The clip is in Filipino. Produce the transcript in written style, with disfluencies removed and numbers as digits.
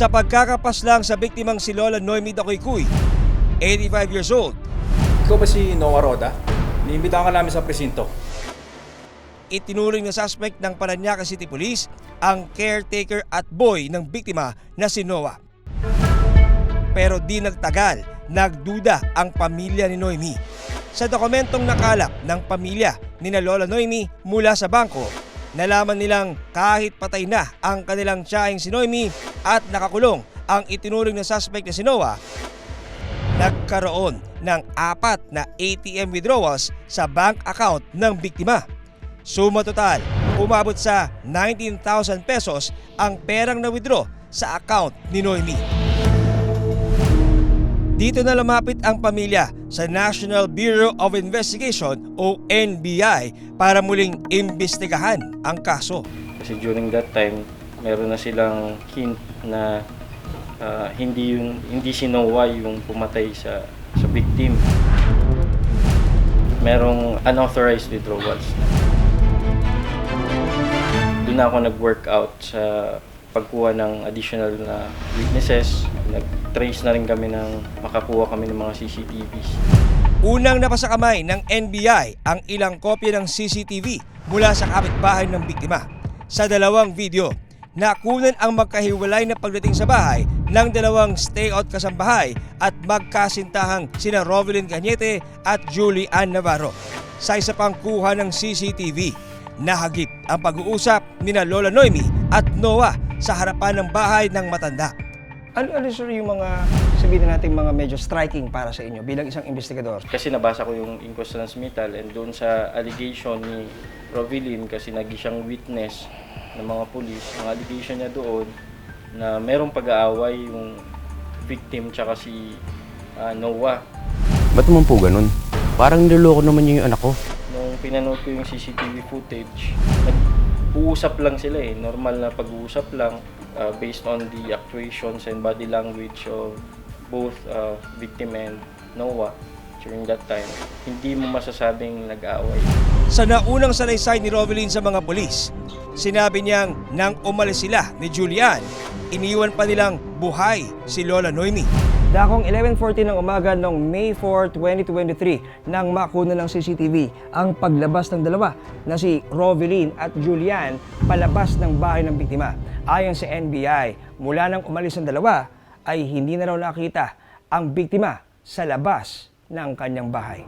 sa pagkakapaslang sa biktimang si Lola Noemi Dacoycuy, 85 years old. Ikaw ba si Noah Roda? Niimbitahan ka namin sa presinto. Itinuring na suspect ng Parañaque City Police ang caretaker at boy ng biktima na si Noah. Pero di nagtagal, nagduda ang pamilya ni Noemi. Sa dokumentong nakalap ng pamilya ni na Lola Noemi mula sa bangko, nalaman nilang kahit patay na ang kanilang tiyahing si Noemi at nakakulong ang itinuring na suspect na si Noah, nagkaroon ng 4 na ATM withdrawals sa bank account ng biktima. Suma total, umabot sa 19,000 pesos ang perang na-withdraw sa account ni Noemi. Dito na lumapit ang pamilya sa National Bureau of Investigation o NBI para muling imbestigahan ang kaso. Kasi during that time, meron na silang hint na hindi si Noah yung pumatay sa victim. Merong unauthorized withdrawals. Doon ako nag-workout sa pagkuha ng additional na witnesses. Nag-trace na rin kami ng makakuha kami ng mga CCTVs. Unang napasa kamay ng NBI ang ilang kopya ng CCTV mula sa kapitbahay ng biktima. Sa dalawang video, nakunan ang magkahiwalay na pagdating sa bahay ng dalawang stay-out kasambahay at magkasintahang sina Rovelyn Cañete at Julie Ann Navarro. Sa isa pang kuha ng CCTV, nahagip ang pag-uusap ni na Lola Noemi at Noah sa harapan ng bahay ng matanda. Ano sir yung mga sabihin natin mga medyo striking para sa inyo bilang isang investigador? Kasi nabasa ko yung inquest transmittal and doon sa allegation ni Rovelyn kasi naging siyang witness ng mga pulis, ang allegation niya doon na merong pag-aaway yung victim tsaka si Noah. Ba't naman po ganun? Parang niloloko naman niyo yung anak ko. Nung pinanood ko yung CCTV footage, nag-uusap lang sila eh. Normal na pag-uusap lang based on the actuations and body language of both victim and Noah during that time. Hindi mo masasabing nag-aaway. Sa naunang salaysay ni Rovelyn sa mga pulis, sinabi niyang nang umalis sila ni Julian, iniwan pa nilang buhay si Lola Noemi. Dakong 11:40 ng umaga noong May 4, 2023 nang makuna ng CCTV ang paglabas ng dalawa na si Rovelyn at Julian palabas ng bahay ng biktima. Ayon sa NBI, mula nang umalis ang dalawa ay hindi na raw nakita ang biktima sa labas ng kanyang bahay.